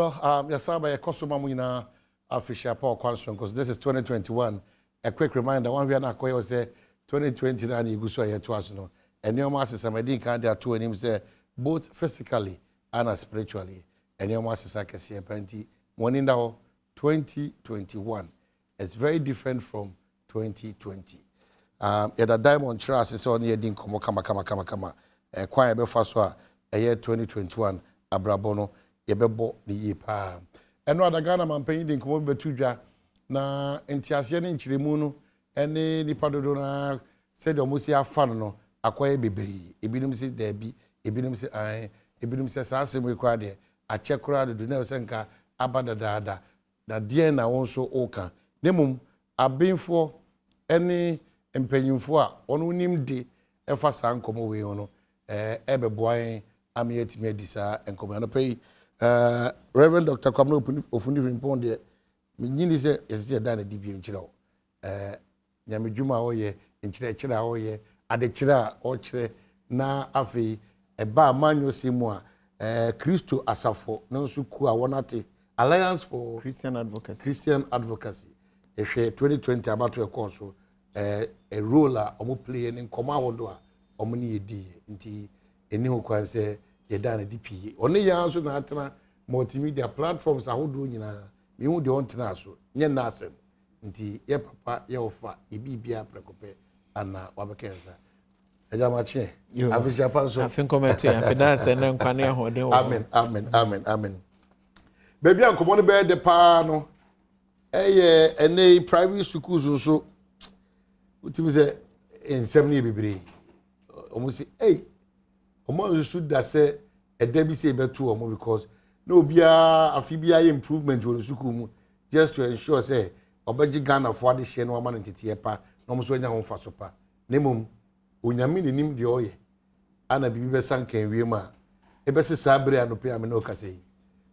Well, yes, I customer muna official power constant because this is 2021. A quick reminder: one we are not going to say 2020 and you go so here to us, no. And your master Samadin can there two names say both physically and spiritually. And your master Sakasi apparently one in now 2021. It's very different from 2020. The diamond trust is on here. Din kama. Kwa ebe faswa a year 2021 abrabono yebebo ni yepa. Eno adagana mampenyi din komo betudwa na entiase ne nchiremu no ene nipa dodo na said omusi afano no akoye bebere. Ebinim se dabi, ebinim se an, ebinim se saase mu kwa de achekura dodo na osenka abadadaada. Na die na wonso oka. Nemum abenfo ene mpanyimfo a ono nim de efa san komo we ono ebe boy amiyeti medisa enkomo no pay Reverend Dr. Kwamno Ofuni Rimpon de nyini se yesi da na dibie nkyira o nyamedwuma ho ye nkyira ho ye adekira o kyire na afi eba manyo semu a Kristo asafo no nso ku a wonate Alliance for Christian Advocacy ehwe 2020 about to course a role omo play in nkoma wodo a omo ne yedi nti eni ho kwan se yeda na DP oni ya nso na atena multimedia platforms ahodo nyina me hu de ontena so nye na asem nti ye papa ye ofa ebibia prekope ana wabekenza eja mache afisha panso afin comment ya finance na nkwane ahoden wo amen baby ankomo ne be de pa no ene private schools nso utimi se ensem ne bibiri omo si omo nso da se edabi se betu omo because no bia afibia improvement wo school mu just to ensure say obaji Ghana for the share no ama ntete pa no mo so anya ho fa so pa nemom onyame ne nim de oye ana bibi be sankan wie ma ebe se sabre anope ame no kase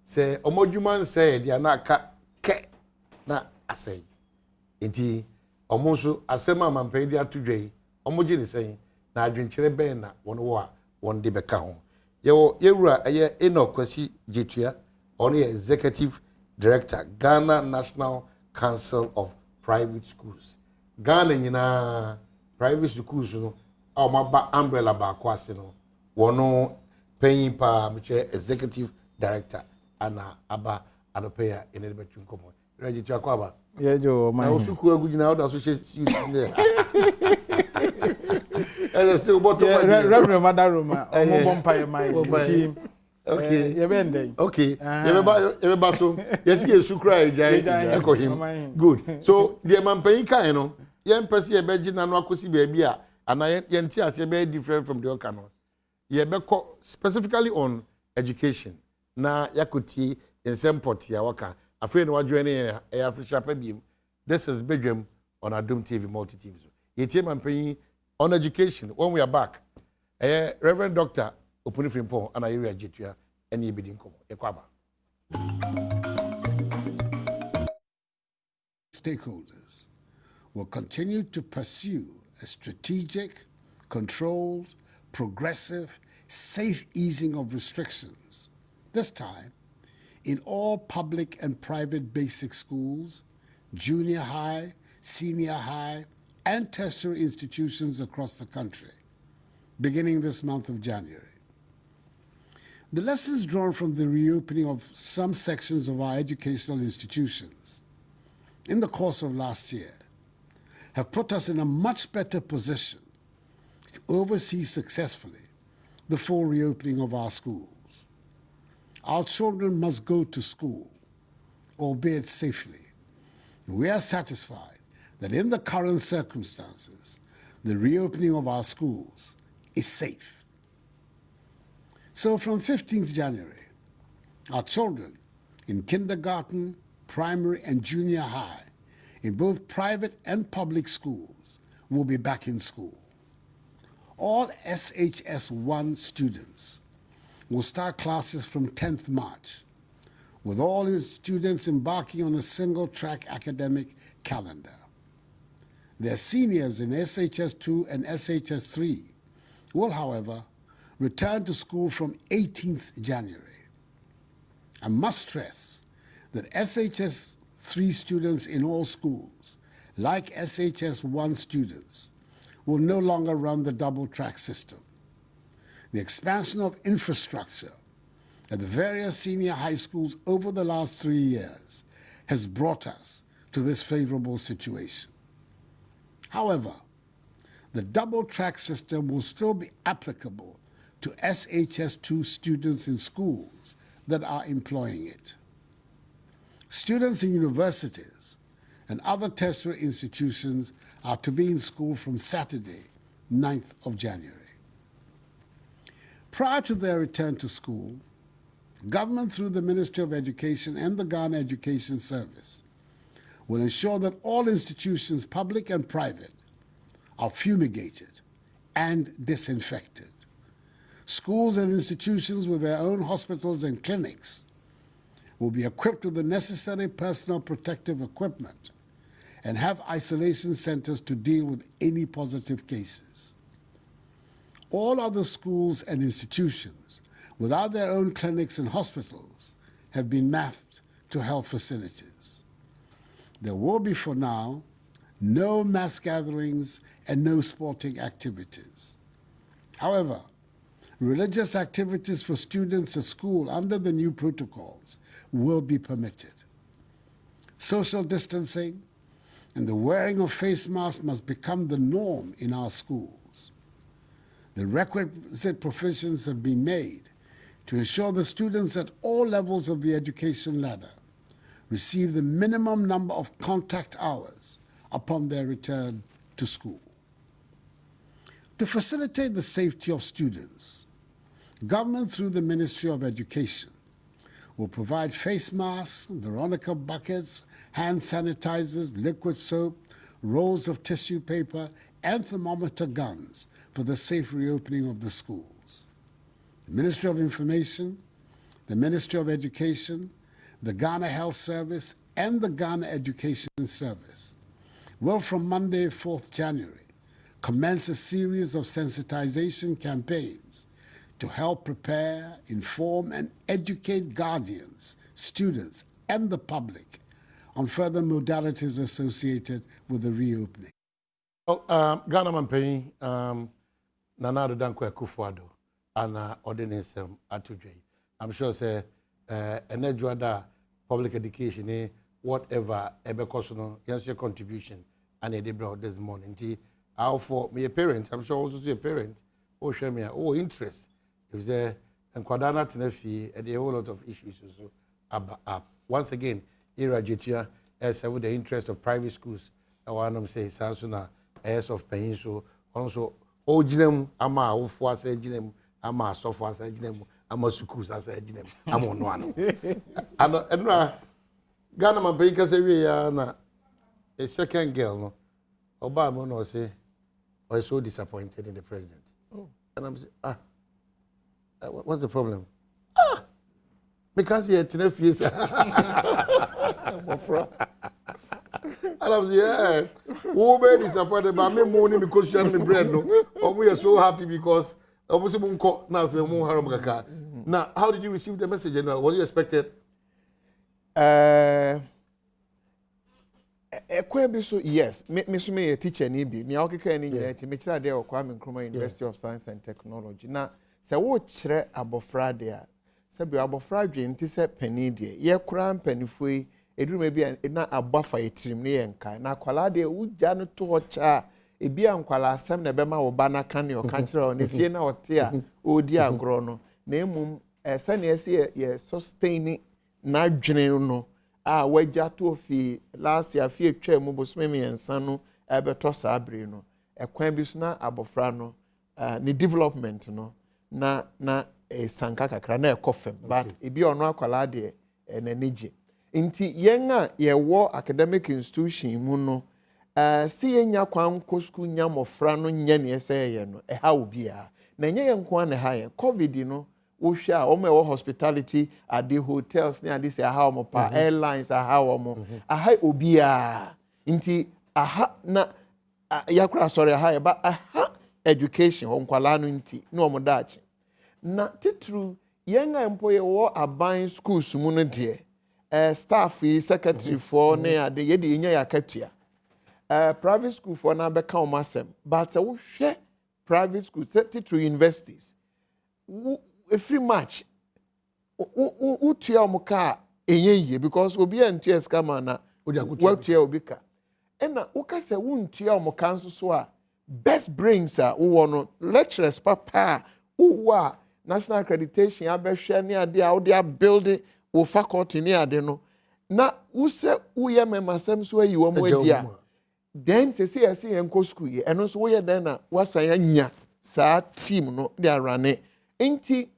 se omodwuma nse de na aka ke na asai enti omo so asema mampa di atudwei omo gi ne sen na adwenkyere ben na wono wo a won de beka ho yewura eye enokwasi jetua ono ye executive director Ghana National Council of Private Schools Ghana nyina private schools no a maba umbrella ba kwase no wono penyin pa meche executive director ana aba anopeya ene betu nkomo rejetua kwa ba yejo man na osuku agujina oda so she there and still bottom Reverend Madaroma omo bompa my team okay yebende okay yebeba so yesi yesu cry ejai eko him good so the mampan kan no yen pese yebeji na no akosi baabi a ana yenti ase be different from the other no yebeko specifically on education na yakoti ensemport ya waka afei no wadwene e Africa pabiem this is Badwam on Adom TV multi TV so yetie mampan on education when we are back Reverend Dr. Opuni Frimpong and area jetua any bidin komo ekwaba stakeholders will continue to pursue a strategic, controlled, progressive, safe easing of restrictions, this time in all public and private basic schools, junior high, senior high, and tertiary institutions across the country, beginning this month of January. The lessons drawn from the reopening of some sections of our educational institutions in the course of last year have put us in a much better position to oversee successfully the full reopening of our schools. Our children must go to school, albeit safely. We are satisfied that in the current circumstances, the reopening of our schools is safe. So from 15th January, our children in kindergarten, primary, and junior high, in both private and public schools, will be back in school. All SHS 1 students will start classes from 10th March, with all his students embarking on a single-track academic calendar. Their seniors in SHS 2 and SHS 3 will, however, return to school from 18th January. I must stress that SHS 3 students in all schools, like SHS 1 students, will no longer run the double-track system. The expansion of infrastructure at the various senior high schools over the last 3 years has brought us to this favorable situation. However, the double-track system will still be applicable to SHS2 students in schools that are employing it. Students in universities and other tertiary institutions are to be in school from Saturday, 9th of January. Prior to their return to school, government through the Ministry of Education and the Ghana Education Service will ensure that all institutions, public and private, are fumigated and disinfected. Schools and institutions with their own hospitals and clinics will be equipped with the necessary personal protective equipment and have isolation centers to deal with any positive cases. All other schools and institutions without their own clinics and hospitals have been mapped to health facilities. There will be, for now, no mass gatherings and no sporting activities. However, religious activities for students at school under the new protocols will be permitted. Social distancing and the wearing of face masks must become the norm in our schools. The requisite provisions have been made to ensure the students at all levels of the education ladder receive the minimum number of contact hours upon their return to school. To facilitate the safety of students, government through the Ministry of Education will provide face masks, Veronica buckets, hand sanitizers, liquid soap, rolls of tissue paper, and thermometer guns for the safe reopening of the schools. The Ministry of Information, the Ministry of Education, the Ghana Health Service, and the Ghana Education Service will, from Monday, 4th January, commence a series of sensitization campaigns to help prepare, inform, and educate guardians, students, and the public on further modalities associated with the reopening. Well, Ghana Mpensenpensenmu, Nana Addo Akufo-Addo, and ordinance atudwe. I'm sure say enedwada public education whatever ebekosono your contribution and they brought this morning. How for me a parent, I'm sure also a parent, oh share me interest. If there and Kwadana Tenefi and a whole lot of issues also up. Once again, Irajitia as with the interest of private schools, I want to say Sansuna as of Peninsula, also Ojinem, Ama, Ufwa say Jinem, Ama, Sofa say Jinem, Ama Sukus as a Jinem, I'm on one. And Ghana Mpensenpensenmu say we are a second girl, no. Obama no say, I was so disappointed in the president. Oh. And I'm saying, what's the problem? Because he had 12 years. And I'm saying, yeah, who be disappointed by me money because she had me bread, no? Or we are so happy because now, how did you receive the message? Was you expected? Yes, me a teacher nibi. Ni aokeka eni nyina ti me kira de Kwame Nkrumah University of Science and Technology. Na se wo kire abofra de a se bi abofra dwe nti se pani de. Ye kura mpanifo yi eduru me bi na abafa yetirim ne yenka. Na kwala de ugya no to ho cha ebi ankwala asem na bema wo ba na kan yo kan kire ne fie na ote a odi agro no. Na emum se na ese ye sustain na dwene no. Wagya to fi last year fi etwa mu bosome miensa no ebeto sabre no ekwan bi so na abofra no ni development no na sanka kakra na ekofem but ebi ono akwala de na nige nti yen a ye wo academic institution mu no si yenya kwan ko school nya mofra no nya ne ese ye no ha obi a na nya yen ko na ha ye covid no Usha, omo hospitality at the hotels near this aha omo pa airlines aha omo aha obia inti aha na yakura sorry aha ba aha education on kwala no nti no omo dachi na titru yenga mpo ye wo aban schools mu no de staff yi secretary for ne ade ye de nya yakatua private school for na be ka o masem but wo hwe private schools to universities every match utua o ka enye because obi antua ska ma na watua obi ka ena uka se wuntua o ka nso so a best brains a wo no lecturers papa wo national accreditation abehwe ne ade a wo dey build wo faculty ne ade no na wo se wo ye memasem so ayi wo mo adi a then say enko school ye eno so wo ye den na wasan anya sa team no dey arane enti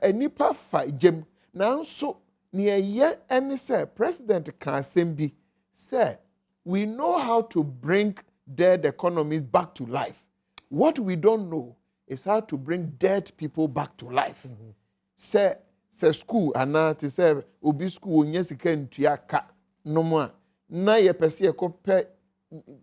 enipa fa jem na nso ne ye ene say president can asem say we know how to bring dead economies back to life. What we don't know is how to bring dead people back to life. Say school anati say obi school onye sika ntua ka no mo na ye pese ekope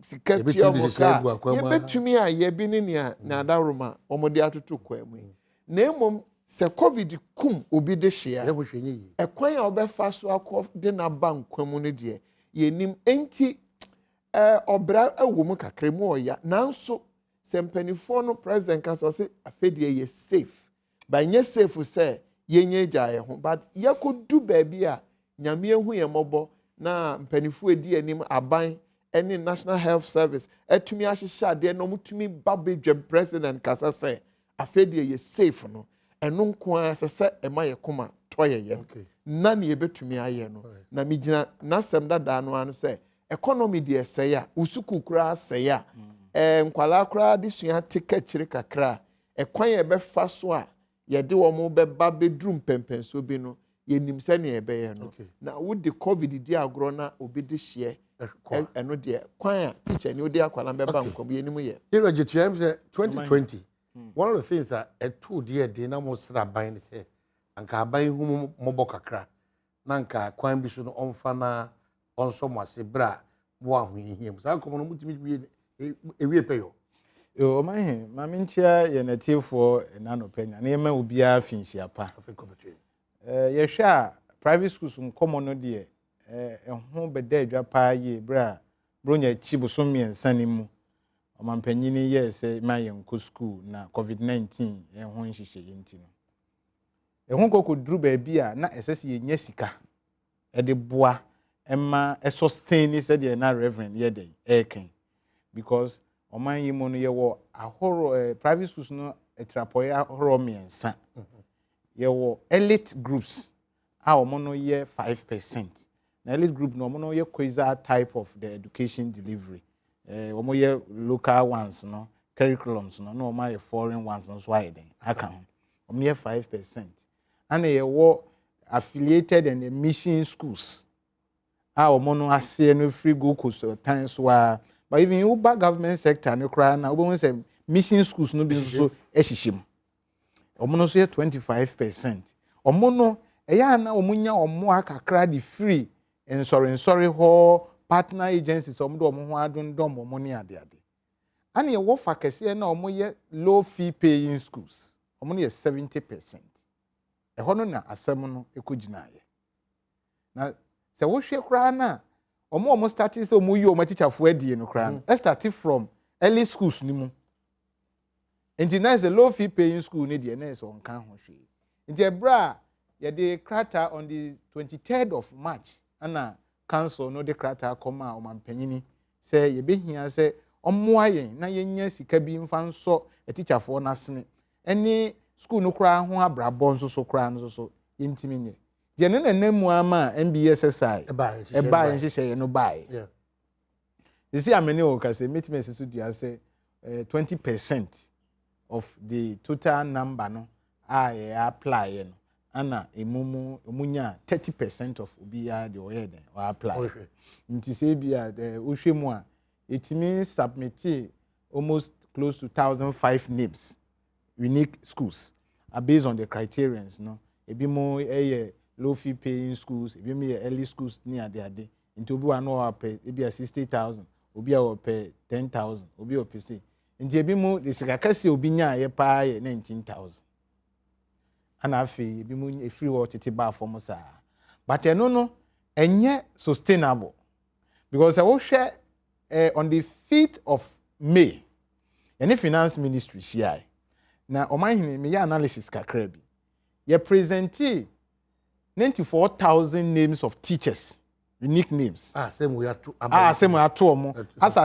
sika tua mo ka ye betumi a ye bi ne na adaroma omode atoto kwa mu na emom se covid kum obi de hia ekwan a obefa so akọ de na bankwamu ne de ye nim enti obra awom kakremu oya nanso sempanifo no president ka so say afedie ye safe ba nye safe say yenye gyaye ho but yakodu ba bia nyame ehu ye mobo na mpanifo edi anim aban ene national health service etumi ahyehye ade no mutumi babedwem president kasa say afedie ye safe no eno nko asese ema ye koma toye ye na ne yebetumi aye no na migina nasem dada no anu say economy de seya usuku kura seya nkwala kura de sua tikachiri kakra ekwan ye be fa so a ye de wo mo be ba bedrum pempenso bi no ye nim se ne ye be ye no na wo de covid di agro na obi de hye eno de kwan a teacher ni odi akwala be ba nkom ye nim ye here GTM say 2020 one of the things that a two dear de na mo sra ban say anka ban hu mo bokakra na nka kwan bi so no onfa na onso mwase bra wo ahohihiem sa komo mutimi ewie peyo yo mahe maminchia ye natifo enano penya na yema obia finhia pa ye hwa private schools nkomo no de ho beda adwa pa ye bra bronya chibuso miensa ni mu omampanyini ye se maye nko school na covid-19 ye ho nhihye yenti no ehun kokodru ba bia na esese ye nya sika de boa emma sustain said the na reverend ye dey eken because oman yi mo no ye wo ahoro private schools no etrapoya ahoro miensa ye wo elite groups a omo no ye 5%. Na elite group no omo no ye quasi type of the education delivery omo ye local ones no curriculums no omo ye foreign ones no so aye den aka omo ye 5%. And ye wo affiliated and mission schools omo no ase no free go course times wa but even you back government sector no kra na obo say mission schools no bi so ehihim omo no so ye 25%. Omo no eya na omo nya omo akakra di free and sorry ho partner agencies omo do omo ho adondom omo ne ade and ye wo fakese na omo ye low fee paying schools omo no ye 70%. Eho no na asem no ekogina ye na se wo hwe kra na omo starting so omo yi omo teacher fo adie no kra na start from early schools ni mu enti na is a low fee paying school ni de na is on kan ho hwe enti ebra ye de krata on the 23rd of March ana council no de krata koma omampanyini se ye behia se omo ayen na yenya sika bi mfa nso teacher fo na sene eni school no kra ho abrabon so kra no so yentimi nye de ne nanamu ama MBSSI eba nhihye no bai yeah you see amene o ka say meetment so dia say 20% of the total number no apply no ana emunya 30% of obi ya de oye den or apply nti say bia ohwemu a etimi submit almost close to 1,005 names unique schools are based on the criterions no ebi mo low fee paying schools ebi mo early schools ni ade nti obi wa no pay ebi 60,000 obi a pay 10,000 obi o pay nti ebi mo the sikakase obi nya ye pa ye 19,000 ana afi bi mu free water tete ba for mo sa but eno no enye sustainable because I will share on the 5th of May any finance ministry CI na omanhene me analysis kakra bi ye presenti 94,000 names of teachers unique names same we are to same we are to omo as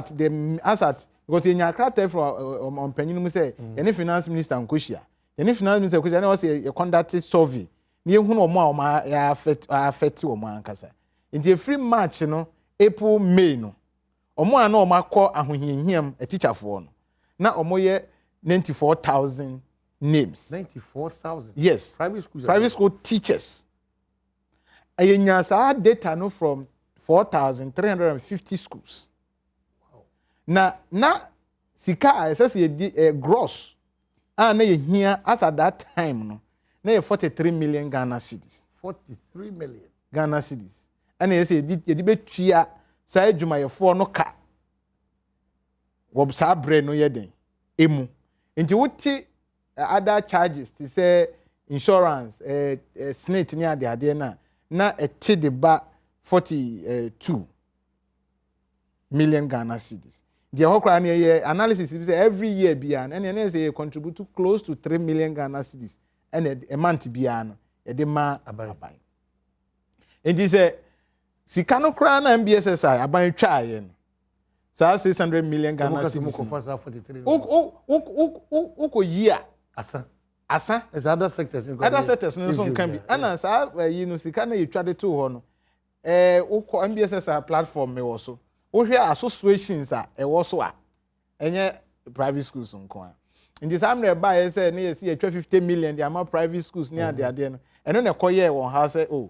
at because in your character from on penyin mu say any finance minister nkohia any finance minister nkohia na say you conduct survey na ehunu omo a ya affect omo ankasa in free March no April May no omo a na omo akọ ahohiahiam a teacher for no na omo ye 94,000 names 94,000 yes private school teachers ayenya sa data no from 4,350 schools na sika say gross na ye hia as at that time no na 43 million Ghana cedis 43 million Ghana cedis and ye say ye di betua sa adwumayefo no ka wo sa bre no ye den emu nti wuti other charges to say insurance snake ni ade na eti de ba 42 million Ghana cedis. The hokra na analysis say every year bia na say contribute to close to 3 million Ghana cedis and a month bia no e de ma aban. Enti say sika no kra na MBSSI aban twa ye no. Sa 600 million Ghana cedis. Uko year asa is other sectors no can be ana sa you know sika na yetwa de to ho no uko MBSSI platform me wo so wo hwe associations a e wo so a enye private schools nko a ndi sam na ba ye say na ye see 50 million the amount private schools ni ade no eno na koye won ha say oh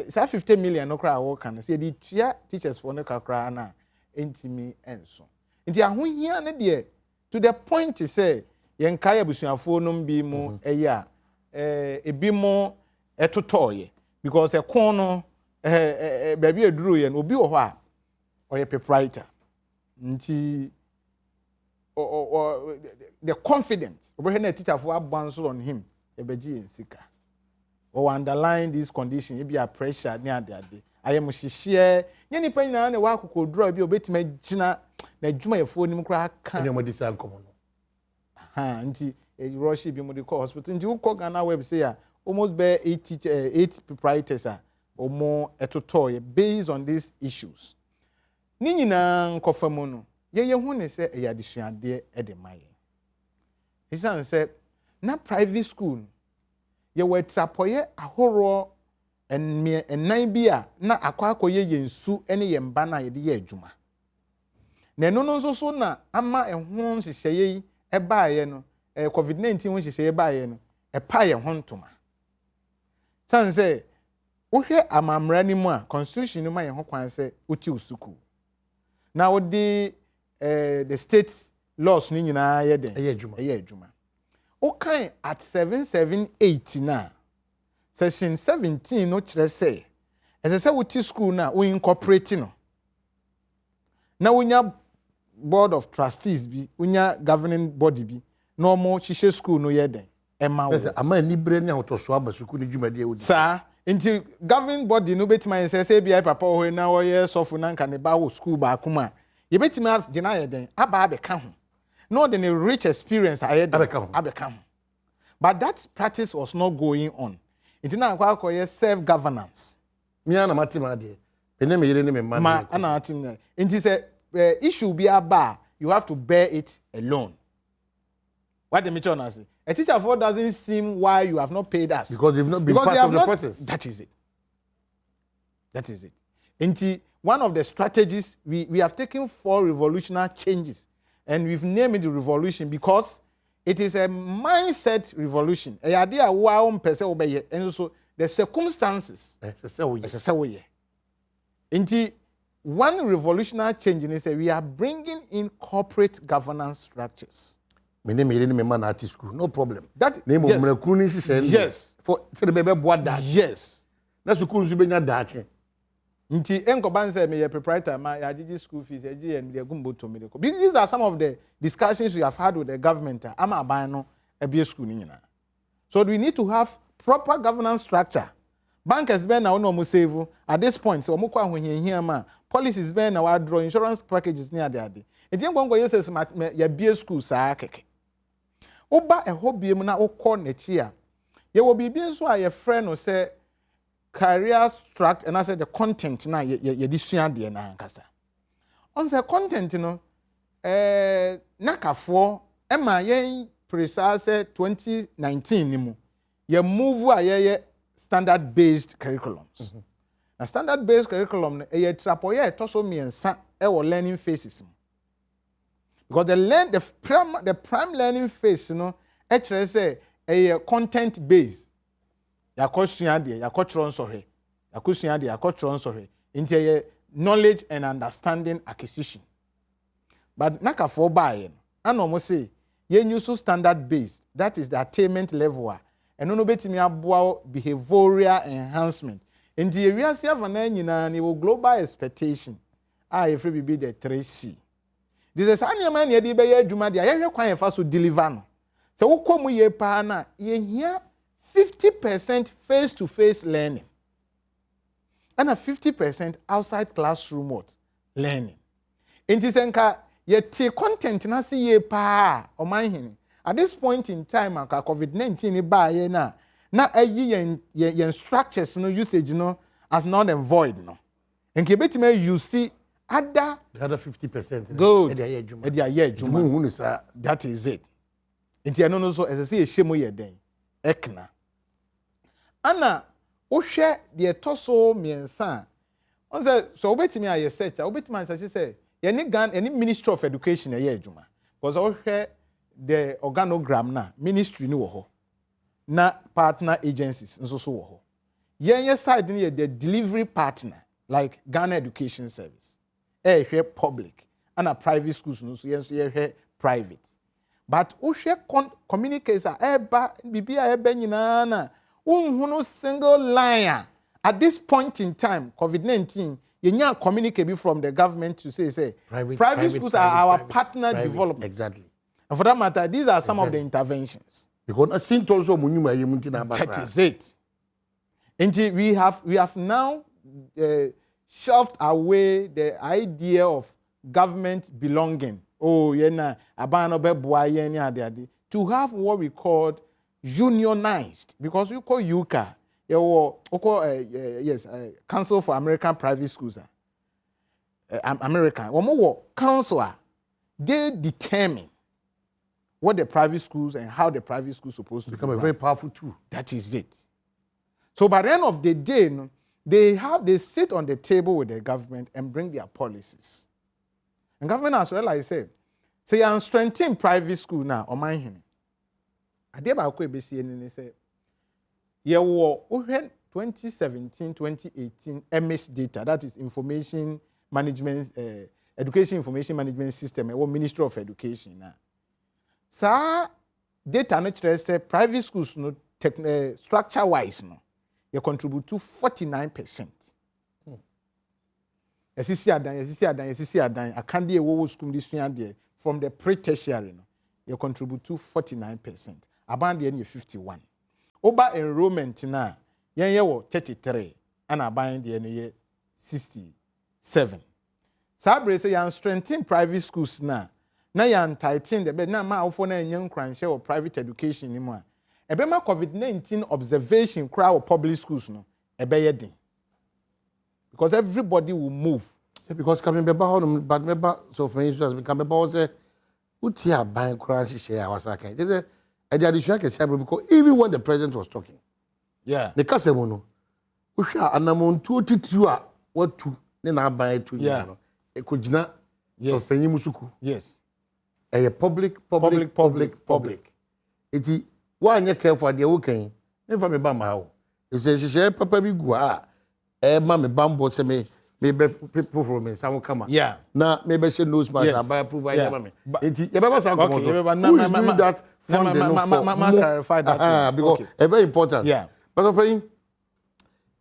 sa 50 million no kra wo kan say di tua teachers for no kakra na entimi enso ndi ahohia ne de to the point say yen kai abusuafo no bi mu eya ebi mo etotoye because ekon no baby eduru ye no obi wo ho a oye proprietor nti the confidence obo na teacher for abanso on him ebeji ensika or underline this condition e be a pressure ni ade ayem hihie nye nipa nyina na wa akokodura bi obetima gina na adwumayefo nim kra ka ne mo disa nkomo no nti rush bi mo de call hospital nti wo Ghana web say ya almost be 8 proprietors are omo etotoye based on these issues ni nyina nkofam no ye hu ne say e yadesuade e de maye isan say na private school ye we trapoye ahoro ennan bi a na akwakoye yensu ene ye mba na ye de ye adwuma na eno no nso so na ama ehun hyehyeye ebaaye no COVID-19 ho hyehyeye ebaaye no epa ye ho ntoma san say wohwe amamra ni mu a constitution ni ma ye ho kwan say uti usuku na wo di the state laws ni nyina ye den ye adwuma o kan at 778 na section 17 no kire say ese wuti school na wo incorporate no na wonya board of trustees bi wonya governing body bi no mo hihye school no ye den ema wo ama ni bre ni ahotoso aba school ni dwumade e wodi sa nti governing body no betima say bi papa ho na wo ye sofu na nka ne ba wo school ba kuma ye betima gina ye den aba abeka ho no the rich experience abeka ho but that practice was not going on nti na akwa ye self governance mi ana matima de ene me yire ne me ma ana atim na nti say issue be aba you have to bear it alone. What the mission is, a teacher for doesn't seem why you have not paid us because you've not been part of the process. That is it. And one of the strategies we have taken 4 revolutionary changes, and we've named it the revolution because it is a mindset revolution. A idea wow and also the circumstances. One revolutionary change is that we are bringing in corporate governance structures. Me name me man at school, no problem. That name yes. of me Yes. For the baby board that. Yes. Na school zu benya dache. Nti enko ban say me proprietor ma ya gigi school fees e and me gumbo to me. These are some of the discussions we have had with the government ama aban no e be school ni nyina. So we need to have proper governance structure. Bankers ben na no save at this point so omukwa ahwenhia ma policies ben na wa draw insurance packages near there ade. Enti ngongo yeses ya bie school saa keke. Oba eho biem na okọ n'echi a. Ye wo bibi nso a ye friend no say career structure and I said the content na ye disua de na ankasa. On say content no nakafo ema ye precise 2019 ni mu. Ye move a ye standard based curriculums. Na standard based curriculum no ye trapoye toso miensa e wo learning phases. Because the prime learning phase no actually say a content based. Yakosua de yakotron sohe. Yakosua de yakotron sohe. Into knowledge and understanding acquisition. But nakafo buy and almost say ye use standard based. That is the attainment level. And no betimi aboa behavioral enhancement. In the area of nyina ni global expectation. If we be the 3C. This is any man ye be ye adwuma de ye kwan ye fa so deliver no. So wo komu ye pa na ye hia 50% face-to-face learning. And a 50% outside classroom learning. In this enka ye te content na si ye pa o man hini. At this point in time, COVID-19 ba ye na ayi yen structures no usage no as not and void no. And kebetime you see the other 50%. Good. That is it. Inti ano no so as I say shemo ye den. Ekna. Ana o hwe de toso miensa. On say so obetime aye search, obetime say ye ni Ministry of Education ye adwuma. Because o hwe the organogram na ministry ni wo ho na partner agencies nso so wo ho ye side ni the delivery partner like Ghana Education Service hwe public and a private schools no so ye hwe private but o hwe communicators eba bibia eba nyina na unhunu single line at this point in time COVID-19 you nya communicate from the government to say private schools are our partner development. Exactly. And for that matter, these are some of the interventions. Because I think also that is it. And we have now shelved away the idea of government belonging. Oh, to have what we call unionized, because we call UCA, Council for American Private Schools, American. Council, they determine what the private schools and how the private schools supposed to become a very powerful tool. That is it. So by the end of the day, they sit on the table with the government and bring their policies. And government as well, I say I'm strengthening private school now on my hand. I did about and say, yeah, 2017, 2018 MS data, that is information management, education information management system, Ministry of Education now. Sa data no say private schools no structure wise no they contribute to 49%. Esisi adan akande ewo school this there from the pre-tertiary no they contribute to 49%. Aban de 51. Oba enrollment na yen wo 33 and aban de 67. Sabre say yan strengthen private schools na yan tighten the bed na ma ofo na enye nkranhye or private education ni mu a ebe ma COVID-19 observation crowd public schools no ebe ye din because everybody will move because coming beba ho but member so for instance come beba say uti aban kra hye ya wasaka they say e dey addition ke say because even when the president was talking the kasemo no uhwa anamontu otitiru a watu ne na aban etu ni no e kogina yes so musuku yes public. Iti wanye careful de wo kan me fa me ba ma ho e say hye papa bi gu a ma me bambo se me people from me some come na me be she nose mask and buy approve I never me iti ye be say come on that funding no clarify that because very important but of saying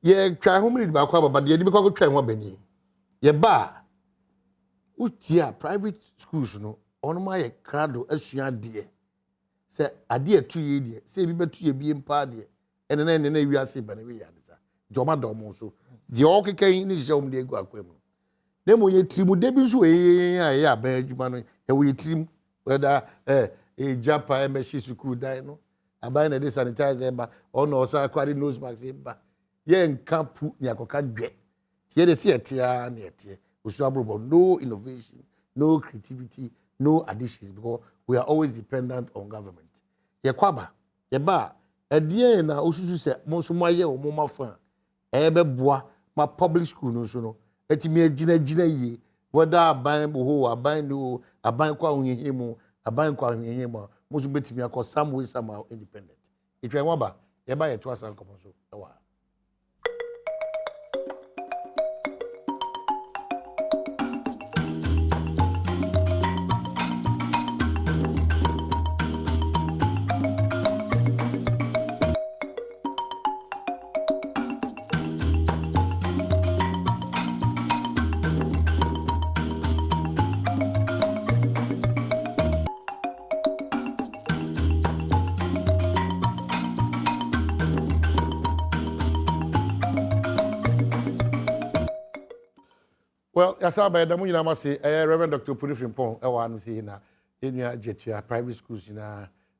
ye try how many ba kwa but ye di be kwa try ho bani ye ba utia private schools no ono ma ye krado asua de se ade atu ye de se bi betu ye bi mpa de ene na ene wi ase ba na wi ya nsa joma dom so de o kekan ni hye de egu akwam na mo ye trimu de bi so ya ba adwuma no e wo ye trim whether japa embassy school dai no abai na de sanitizer ba ono osa kwari nose mask ba ye nka pu ni akoka dwe ye de se etia na etie osu abrobo no innovation no creativity no additions because we are always dependent on government ye kwaba ye ba edie na osusu se mo so mo aye o mo mafa be boa ma public school no so no etimi agina yi whether aban bo aban no aban kwa onhihemu aban kwa onhihemu mo so betimi akọ some way somehow independent itwe waba ye ba ye to asan komo so ewa. Well, as I said, I must say, Reverend Dr. Purifin Pong, I want to say, in your private schools,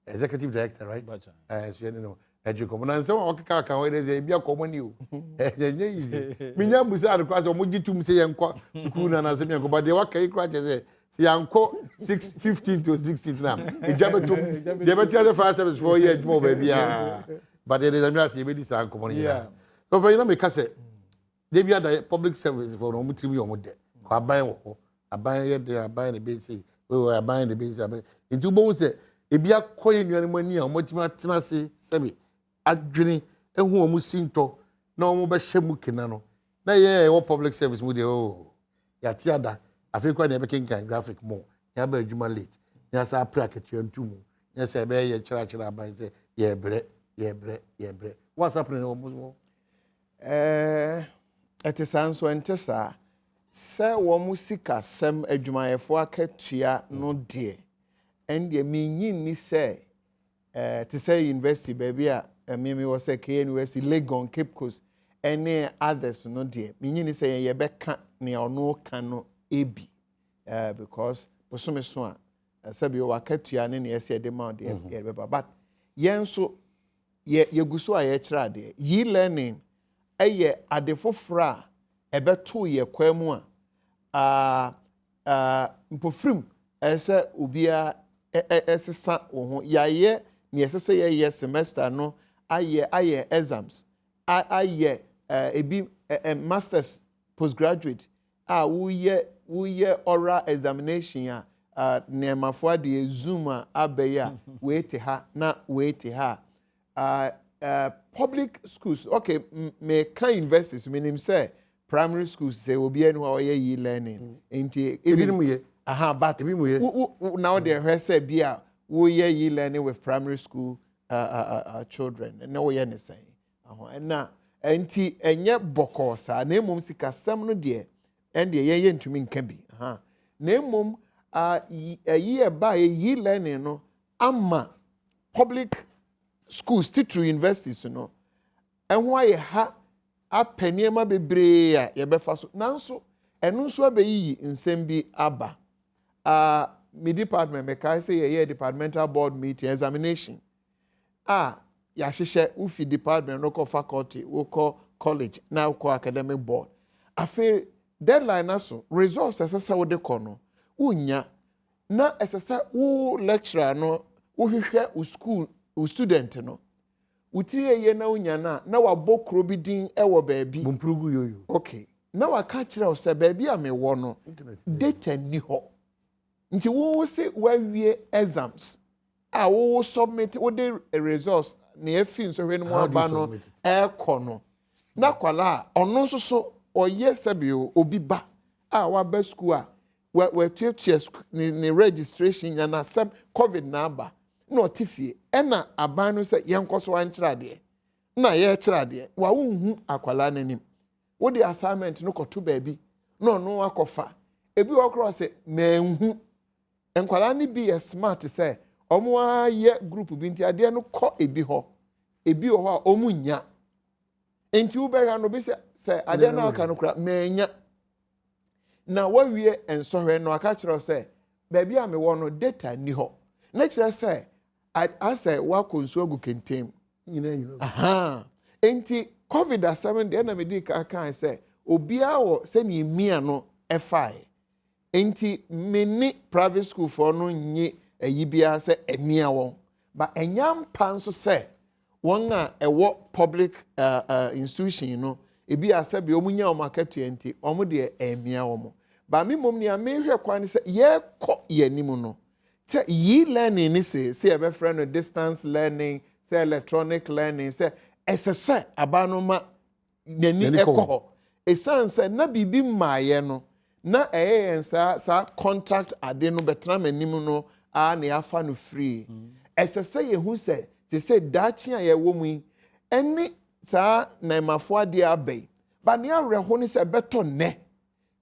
executive director, right? So, you know, education. And so, okay, can wait as a be a common you. Easy. Minya Busa, the class of Mujitum say, and school and as a young, but they were carry crutches. See, uncle 15 to 16 now. The Jabatum, the Batia fire service 4 years more, baby. But it is a massive, it is uncommon. Yeah. So, for you, make us say, they be at the public service for no mutim yo mode ko aban ye de aban ne be say we were aban ne be say into bo say e bia koye nuan mani a omotima tena se sebe adwene ehu omu sinto na omu be hyemu kina no na ye wo public service mu de ya tiada afi kwa ne be kinkan graphic mo ya ba adwuma late ya sa pracket yo ntumu ya say be ye chira aban say ye bre what's happening omu Etisanso entesa se wo musika sem adwumayefo akatua no de ende menyin ni se te say university baby a me was say K University Legon Cape Coast any others no de menyin ni se ye beka ne ono kan no ebi because bosome so a sabi o akatua ne ese de ma de but yenso ye guso a ye kira de yi learning eye adefofra ebeto ye kwamu mpofrim ese obia esesa wo ho yaye ne esese ye semester no aye exams aye ebi masters postgraduate wo ye oral examination ne mafo de zoom abeya wait ha public schools okay me can universities meaning say primary schools say obi enu how ye learning enti even but now they say bia wo ye learning with primary school children and no ye ne say and na enti enye bokosa na emom sika sam no de and ye ntumi nka bi na emom ye ba ye learning no ama public schools through universities no enho aye ha apeniema bebre a ye befa so nanso eno nso abeyi nsem bi aba me department me kai say ye departmental board meeting examination ya hihye ufi department no ko faculty wo ko college na ko academic board afi deadline aso results asesa wo de ko no unya na asesa wo lecturer no wo hwehwe wo school o student no utiri ye na unya na wabokro bi din ewo baabi bumprugu yoyo okay na waka kire o se baabi a me wo no data ni ho nti wo se wawie exams wo submit wo de results na efin so hwe no aba no no na kwala ono so oye sebio obi ba waba school we tuatua ni registration ya na some covid na aba no tifie ena aban no se yenkoso ankyira de na ye kyira de wa wonhu akwala nanim wo di assignment no koto baabi no akofa ebi wo kro se menhu enkwala ni bi smart se omo aye group bi nti ade no ko ebi ho ebi wo ho a omunya enti wo behwa no bi se ade na aka no kura menya na wawie ensohwe no aka kire se baabi a me wo no data ni ho na kire se asa wa konsu agu kentem aha enti covid-7 de na me di ka kan se obia wo se ni mia no efai enti meni private school for no nyi ayibia se emia won ba enyam panso se won a ewo public institution no ebi asabi omunya o market enti omo de emia wo ba me mom ni amehwe kwan se ye ko ye nimu no se yi learning ni se e be friend no distance learning se electronic learning se esese abanoma nani ekọ esan se na bibi maaye no na sa contact ade no betra manim no a na afa no free esese ye hu se dachi a ye wo mu eni sa na mafo ade abai ba ne awreho ni se beto ne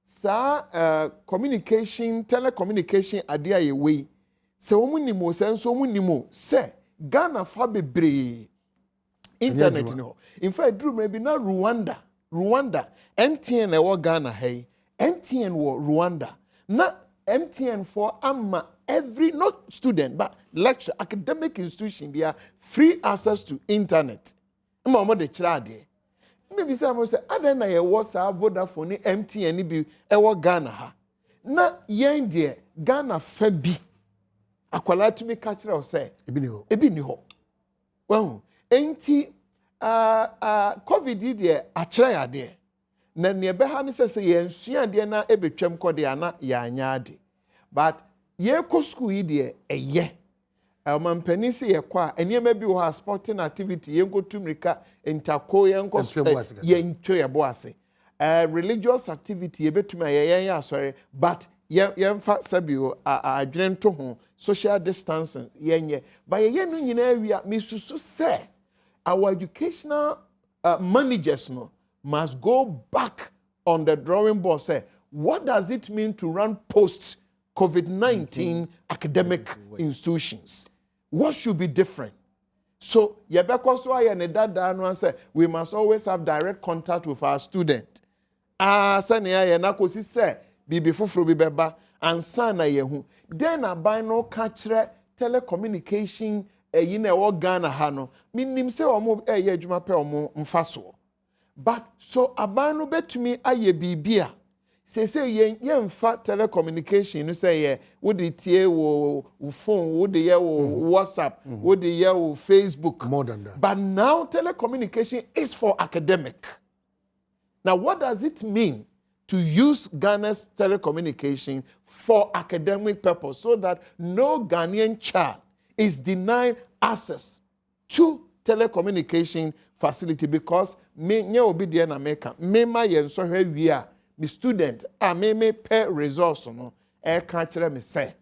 sa communication telecommunication ade a ye we se wo mu nimo se nso mu nimo se Ghana fa bebre internet no in fact drew maybe na Rwanda MTN e wo Ghana hey MTN wo Rwanda na MTN for amma every not student but lecture academic institution they are free access to internet mo de kira de maybe say mo say adan na ye wo sa Vodafone ni MTN ni bi e wo Ghana ha na yen de Ghana fa bi akwala tumi ka kira o say ebi ni ho well enti covid de a kira ya de na ne be ha ne se ye nsua de na ebetwam kode ana ya anya de but ye ko school yi de eye mampani se ye kwa eniema bi wo ha sporting activity ye nko tumrika entako ye nko ye ntwe ye bo ase religious activity ye betuma ye asore but ye mfa sabio adwene nto ho social distancing ye but ye no nyina awia misusu se our educational managers no must go back on the drawing board say what does it mean to run post COVID-19 academic institutions? What should be different? So yebeko aye ne dada no say we must always have direct contact with our student sane aye na kosi say bibi foforo bi beba ansa na yehu then aban no ka kire telecommunication eyi na wo Ghana ha no minim say omo eye adwuma pe omo mfaso but so aban no betumi aye bibia say yemfa telecommunication no say ye wo de tie wo phone wo de ye wo WhatsApp wo de ye wo Facebook more than that. But now telecommunication is for academic. Now what does it mean to use Ghana's telecommunication for academic purpose so that no Ghanaian child is denied access to telecommunication facility because me nye obi de na meka me ma ye nso hwe wi a me student a me pay resource no e ka kire me say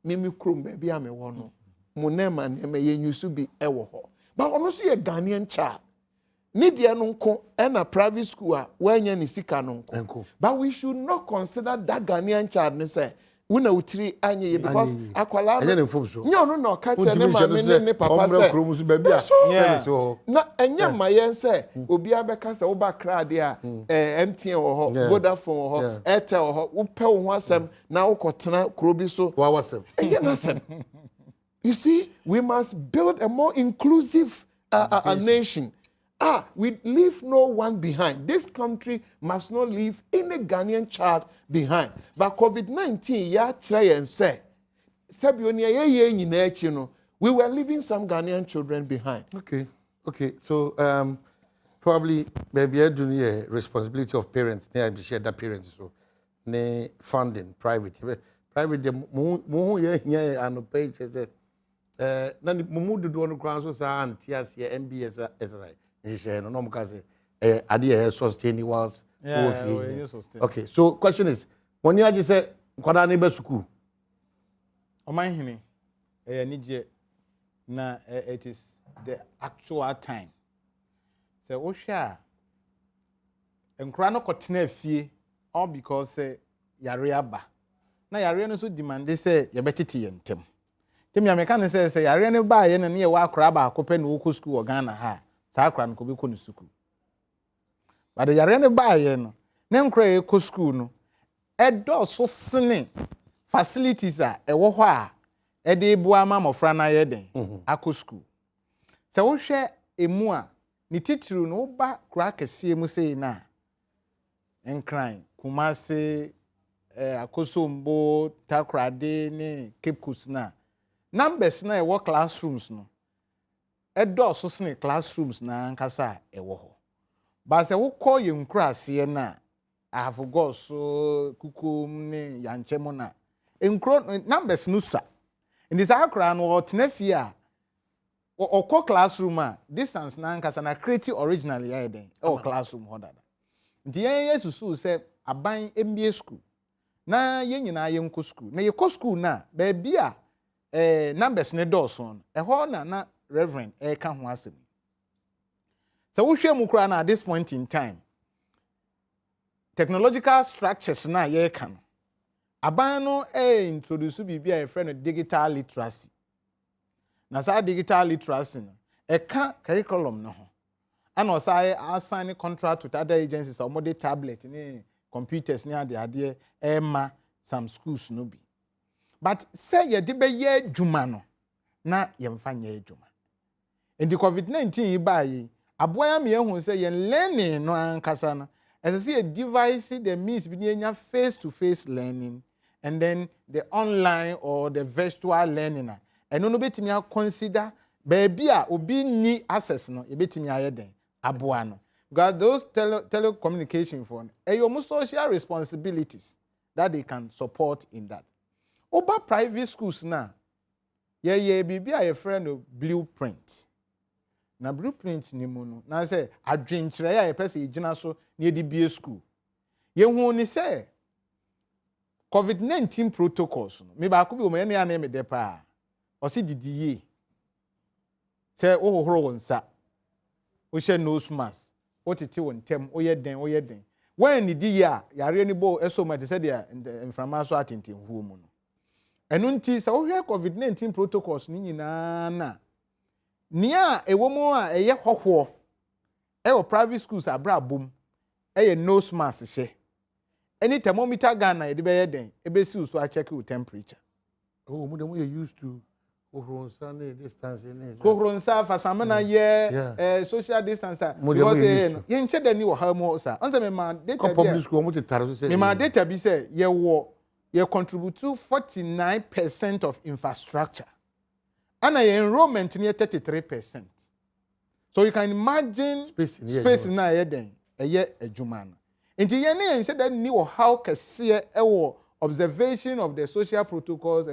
me krom ba bia me wo no mo na ma na me ye nyusu bi e wo ho ba ono so ye Ghanaian child ni de no nko e na private school a wanya ni sika no nko but we should not consider that Ghanaian child ne say una utiri anye because akwala no no ka tell ne ma me ne papa say na enya ma yen say obi abeka say wo ba krade a MTN wo ho Vodafone wo ho Airtel wo ho wo pe wo ho asem na wo kotena krobi so wa wasem enya na asem. You see, we must build a more inclusive nation. We leave no one behind. This country must not leave any Ghanaian child behind. But COVID-19, ya try and say, we were leaving some Ghanaian children behind. Okay. So probably maybe I do need responsibility of parents. I share that parents so ne funding private. Private the more no page na mumu do no kran so sa antias MBS right. No because ade sustain was okay, so question is when you just say kwada na be school oman hini nije na it is the actual time so wo hwa enkra no kotena afie all because yare aba na yare no so demand say ye betete ye ntem me American say yare ne ba ye na ne ye wa akra ba akopɛ na wo school wo Ghana ha sa akra no ko be ko no school but the yare ne ba ye no ne nkra ye ko school no edo so sene facilities a ewo hɔ a ede bu ama mofra na ye den akɔ school sɛ wo hwɛ emu a ni titiri no ba kura kɛse mu sei na enkran Kumasi Akosombo Takrade ne Cape Coast na numbers na ewo classrooms no edo so sene classrooms na nkasa ewo ho ba se wo call ye nkurase na afugo so kukum ne yanchemu na enkro numbers no sa ndi sa akra no otenafie a okọ classroom a distance na nkasa na create originally ya den classroom ho dada ndi yen yesusu se aban MBA school na yen nyina yen ko school na ye ko school na ba bia numbers ne dawson ho na reverend ka ho asem so wo hwe mu kura na at this point in time technological structures na ye ka no aban no introduce bibia e friend digital literacy na sa digital literacy no ka curriculum no ho ana osai assign contract with other agencies or model tablet ni computers ni ade ma some schools no bi but say ye de be ye dwuma no na ye mfa nya dwuma in the COVID-19 ba yi aboya me ehun say ye learning no ankasa no as say a device the means bi nya face to face learning and then the online or the virtual learning eno no betimi consider baby a obi ni access no e betimi aye den aboa no because those telecommunication phone your social responsibilities that they can support in that oba private schools na ye bibi a ye friend no blueprint na blueprint ni mu no na say adwenkyere ya ye pese igina so na ye di bie school ye hu ni say COVID-19 protocols no me ba ko bi o me ne ana me de pa o si didiye say o hohoro wonsa o she nose mask o tete won tem o ye den when ni di ya yare ni bo eso ma te say dia inframa so atenten huo mu no enu nti say o hwe COVID-19 protocols ni nyina na nia ewo mu a eye hoho o private schools abra bom eye nose mask she any thermometer gun na e de be ye den e be si so a check your temperature oh mu dem you used to Kohronsa ne distance ne Kohronsa fa samana ye social distance because ye nche da ni wo ha mu sa onse me ma data public school mu titare so say me ma data bi say ye contribute to 49% of infrastructure and your enrollment near 33%. So you can imagine space na ye den eye adwuma no. Enti ye ne nche da ni wo how kese observation of the social protocols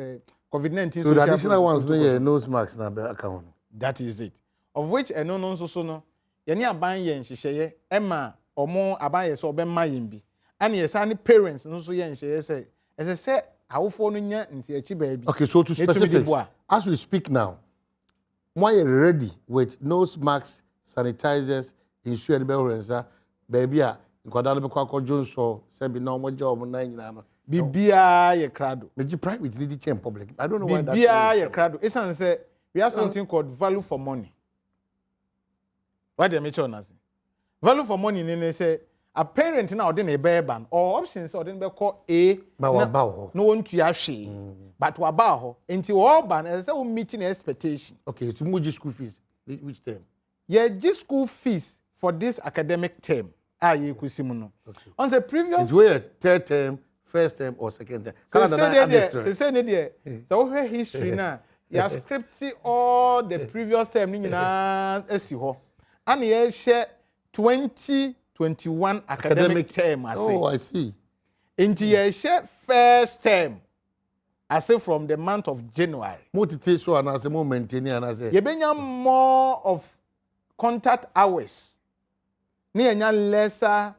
COVID-19 so the additional ones no nose masks na account. That is it. Of which no so no ye ne aban ye nhyehyeye ema omo aban ye so obemma yimbi. Ani ye sa ni parents no so ye nhyehyeye say awofo no nya nsiachi baabi. Okay, so to specifics, as we speak now, why are ready with nose masks, sanitizers, ensure the behorensa, baby a nkwada no be kwa Jones so say be no mo job na nyina no. Bibia ye krado. Meji private need to public. I don't know why that's Bibia ye krado. It's say we have something called value for money. What they mention as value for money ne say a parent na ode na be ban or options ode na be call A ba wa ba ho. No want to hwe. But wa ba ho. Enti wo ban say we meeting expectation. Okay, so muji school fees which term? Yeah, just school fees for this academic term. Ye kusimu no. Okay. On the previous it's where third term first term or second term. Say ne there. So we history na ya script all the previous term ni nyina esi ho. And ye share 2021 academic term as oh, I see. Into ye share first term as from the month of January. Multi so and as a moment and ye benya more of contact hours. Ni enya lesser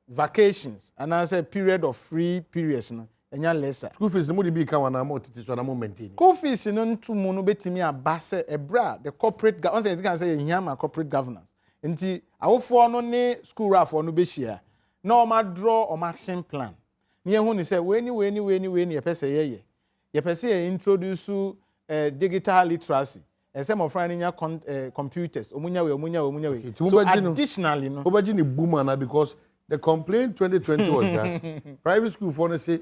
vacations and as a period of free periods no enya lesser school fees no be kan wana mo titi so na mo maintain school fees no ntumu no betimi aba se ebra the corporate once you can say hia corporate governance nti awofo no ne school rafo no be hia na o ma draw o action plan ne hu ni say we ni ye pese ye pese ye introduce digital literacy. And some of our computers. So additionally, no. Boom, because the complaint 2020 was that private school for say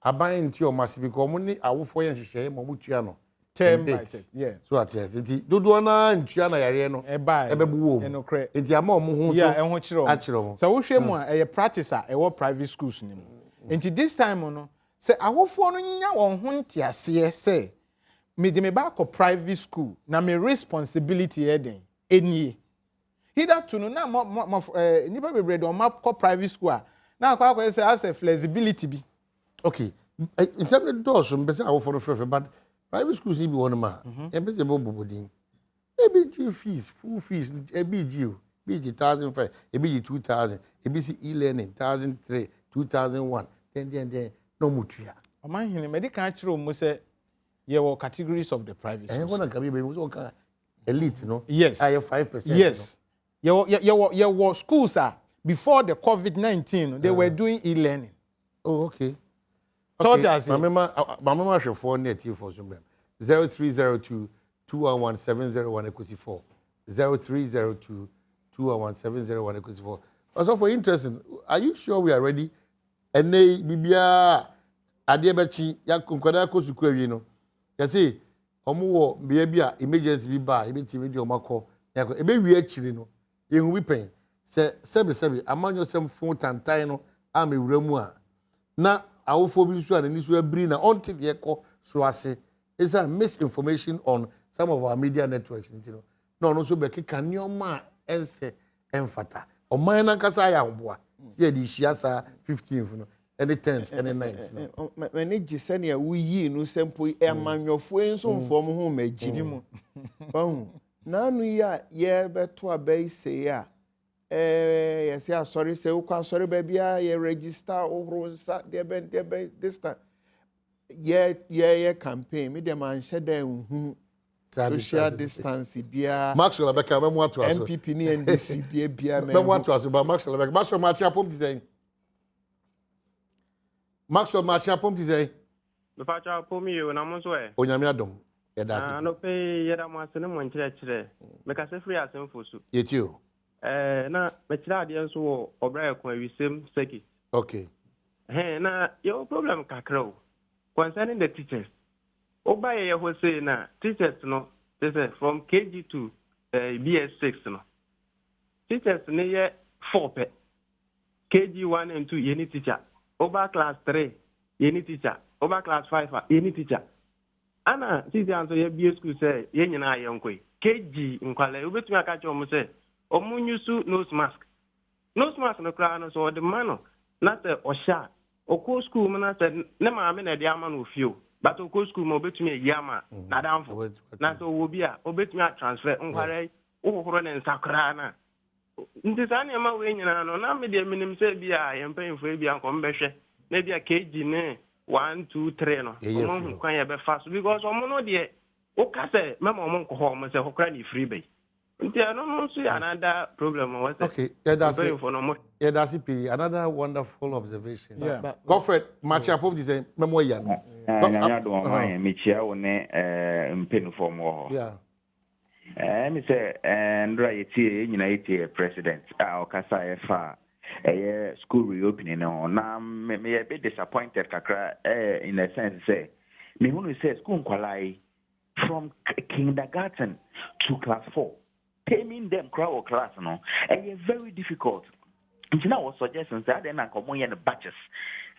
I buy into your massive because money I will for you share Momuchiano. Term by term, yeah. So at yes, it do na ntuana yare no e buy e bebu wo. No credit. Enti ama mo hu so. Yeah, e ho chiro. Achiro. So wo hwe mu a practice a e wo private schools ni mu. Enti this time no say awofo no nya won ho ntiase say me de me ba ko private school na me responsibility e den enie. Hither to no na nipa bebre de o map ko private school a na akwa say as a flexibility bi. Okay. In terms of doors so be say awofo no frefre but private schools ni bi won ma. E be say bobodin. Ebi fees, full fees, ebi due, ebi 1,005, ebi 2,000, ebi see e-learning 1,003, 2,001. Then no mutuya. Oman hini medical chiro mo say ye were categories of the private schools. One can be elite, no? Yes. I have 5%. Yes. You were schools before the COVID-19 they were doing e-learning. Oh, okay. So that's my mama should phone net for some 0302 211 equals 4 0302 211 equals 4. Also for interesting, are you sure we are ready? And they bibia adebachi ya konkwada ko suku awie no. Ya say omo wo bia emergency bi ba ebetimi de omako ya ko ebe wi akiri no. Ye hu bi pen. Sebi amanyo sem fon tantan no am ewura mu a. Na awofo bi so ani so abiri na until ye ko so ase. It's a misinformation on some of our media networks, you know. No, so be can your ma ense enfata. O man na kasa ya oboa. See the shiasa 15th, no. Any 10th, any 9th, no. When it is senior we yi no sempo e manwofo enso mfom ho magidi mu. Bahu. Na nu ya ye beto abai say ya. Yes ya sorry say ukwa sorry baby ya ye register ohro nsa de this time. Yeah, campaign. Me dem an sheda nhunu. Social distance bia. Maxwell Abeka me mo ato aso. MPP ni NDC die bia me. Me mo ato aso ba Maxwell Abeka. Maxwell ma chia pom design. Maxwell ma chia pom design. Me pa chia pom yo na mo so e. Onyame Adom. Ye da se. No pe ye da mo asene mo nkyere. Me ka se free asem fosu. Ye tio. Na me kira ade nso wo obra ekon awisem seki. Okay. Na your problem kakra. Concerning the teachers, Obaye was saying na teachers no, they say from KG to BS6 no. Teachers ne 4 pe. KG 1 and 2 any teacher. Oba class 3 any teacher. Oba class 5 any teacher. Ana teacher answer ye BS school say ye nyina ye nkoi. KG nkwale obetumi aka che omo say omo nyusu nose mask. Nose mask no kra no so the man na say osha Oko school mana said ne ma me na dia ma no fio but oko school mo betumi yama na damfo na so wo bia obetumi a transfer nkware wo ne nsakra na nti sa ne ma we nyina no na me de minim se bia ye mpanfo bia nko mbehwe na bia KG ne 1 2 3 no mo kwan ye be fast because omo no de o ka se me mo nko ho mo se hokra ni free bay. No, another problem. Okay, that's another wonderful observation. Yeah. Godfred, Machia Pop is a memoir. Yeah. Me say, and right here, President, our Kasa Fa, school reopening. Now, me a bit disappointed, Kakra, in a sense, say, me who say school qualify from kindergarten to class 4. Taming them crowd class, no, and it's very difficult. You know, I was suggesting that then I come in the batches,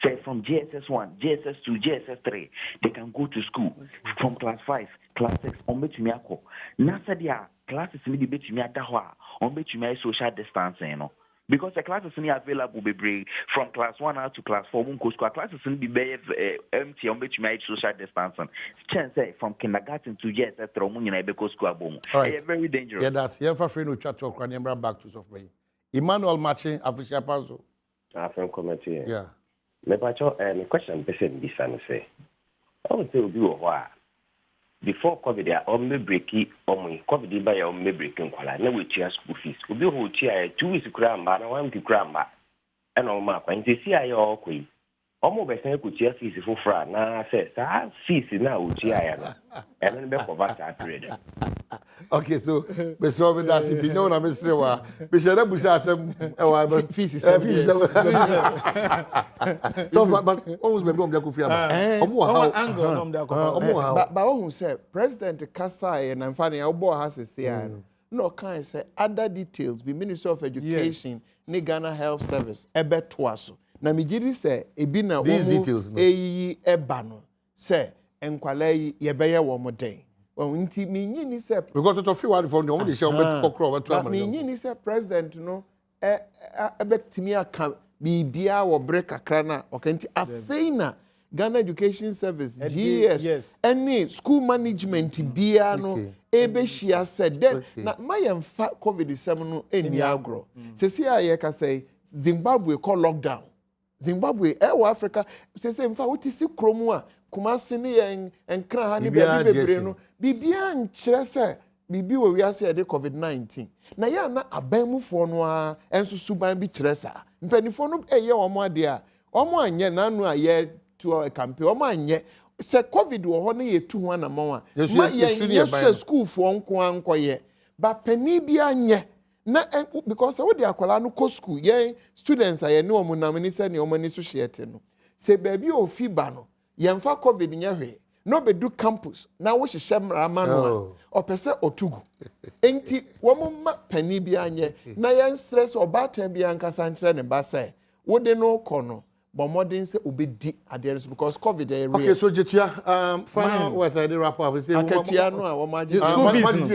say from JSS 1, JSS 2, JSS 3, they can go to school from class 5, class 6, on bet me ako. Nasa dia classes need to be me adahwa, on bet me social distancing, you know. Because the classes are available be from class 1 to class 4. Classes need be empty on which make social distancing. Chance from kindergarten to yes, that's because school. It's very dangerous. Yeah, that's here for free no chat to Kranembra back to software. Emmanuel Matching, official puzzle. From committee. Yeah. Me pacho me question person this and say. I would say we do what before COVID, me breaki me COVID by me breaking kwala na we tia school fees. Obi ho tia 2 weeks kura mba na 1 week kura mba. E no ma kwa nti si ayo okoi. Omo be say kutia fees for fra na say sa fees na utia ya no. And then be cover that period. Okay, so me so me that si pinyo na me sire wa. Me share busa asem fees so but almost be be omda Kofi aba. Omo how angle no omda Kofi. Omo how. But who say President Kasai and Amfani Obo has a say no can say other details be Ministry of Education ni Ghana Health Service ebe toaso. Na mijiri say ebi na these details no. eba no say enkwala yi ye beye wo mo den. Nti minyi ni say because to feel one from the only show bet kokro bet to minyi ni say president no ebetimi aka bibia wo break akra na okanti afeina Ghana Education Service GS any school management bia no ebe shia said then na mayemfa COVID-19 no eni agro sesi aye ka say Zimbabwe call lockdown Zimbabwe wa Africa sesi mfa wotisi kromu a Kumasi ni enkra ha ni bia bebre no bibia nkyerɛ sɛ bibi wo wiase de COVID-19 na ya na abamufo no a enso suban bi kyerɛ sa mpanifo no eye omo ade a omo anye nanu a ye to campaign omo anye sɛ COVID wo ho na ye tu ho anamon a ma ye sɛ school fo nko ankoye ba pani bi anye na because we dey akwala no ko school ye students aye ne omo nam ni sɛ ne omo ni so hye no sɛ baabi ofi ba no yemfa COVID nya hwe no be do campus na wo hyehyɛ mrama no opese otugu enti wo ma pani bi anye na yen stress obatan bi ankasa nkyerɛ ne ba sɛ wo de no kɔ no but modern say obedi adherence because COVID is real. Okay, so Jetua, final words I did wrap up. Say Akatia no a womaji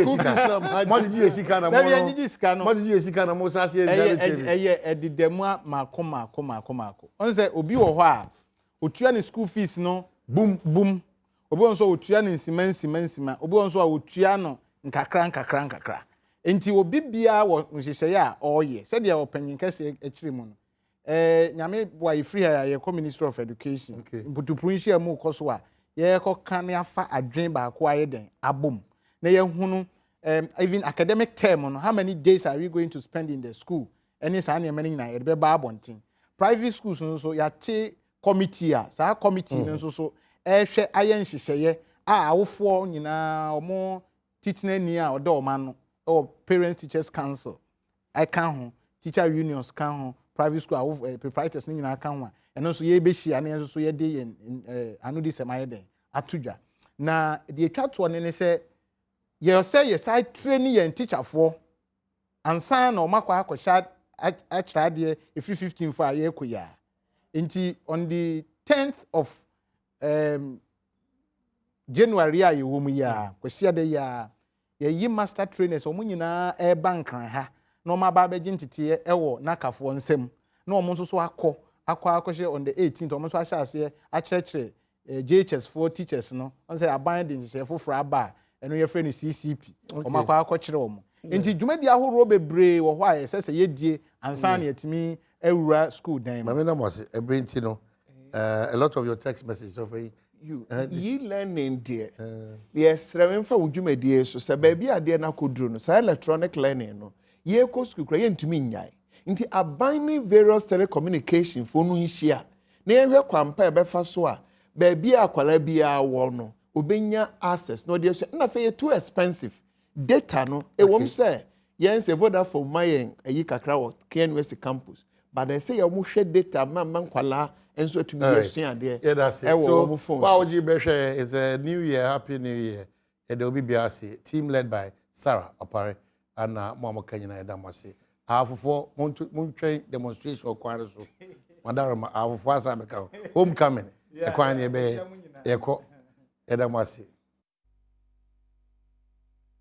school fees na modern esika na mo. Na bi enji sika no. Modern esika na mo sa se edidemu mako. On say obi wo hɔ a otua ne school fees no boom. Obi nso otua ne nsima. Obi nso a otua no nkakra. Enti obi bia wo nhyehyɛ a ɔyɛ. Sɛ dia opanyin kɛse akyiri mu no. Nyame boy free here ye Ministry of Education mputupu nhia mu koso a ye koka ne afa adwen ba ko aye den abom na ye hunu even academic term no how many days are we going to spend in the school any sa na many na ye be ba abontin private schools no so ya te committee a sa committee no so ehwe aye nhyehyeye a awofo nyina omo titena ni a odo o man no parents teachers council I can ho teacher unions can ho private school proprietors ni nyina kan ho a eno so ye be hia na so ye de yen anu di semaye den atudwa na de etwa to ne se ye say ye side training yen teacher for ansan na o makwa akosha a kyra de if 15 for ye koya nti on the 10th of January a ye wo mu ya kwahia de ya ye yi master trainers o mu nyina e bankran ha no ma ba beji ntete ewo nakafo nsem na omo nso so akɔhye on the 18th omo so ahyase a kyerɛkyerɛ JHS for teachers no on say aban de nhyehyɛ foforo aba eno ye frɛ no CCP omo akɔkyerɛ omo nti dwumadi ahoro bebree wo hɔ a yɛsɛ yedie ansa na yɛtimi awura school dan ma me na mo se ebrenti no a lot of your text messages of you learning there yes remember wudwumadi so sɛ ba bi ade na koduro no sa electronic learning no ye ko school kra ye ntumi nyai nti abani various telecommunication phone nhia na ye hwe kwampa e befa so a ba bia akwala bia wo no obenya access no dey na fe ye too expensive data no e wom say yen se Vodafone mayen ayi kakra wo KNUS campus but they say ye mo hwe data man kwala enso atumi yesua de yeah that's it so wow GBhwe is a new year, happy new year and there will be BRC team led by Sarah Opare and Mama Kenya Damasi. Afufo montwe demonstration okwan so. Madam afufo asa meka homecoming. Ekwan ye be yeko Damasi.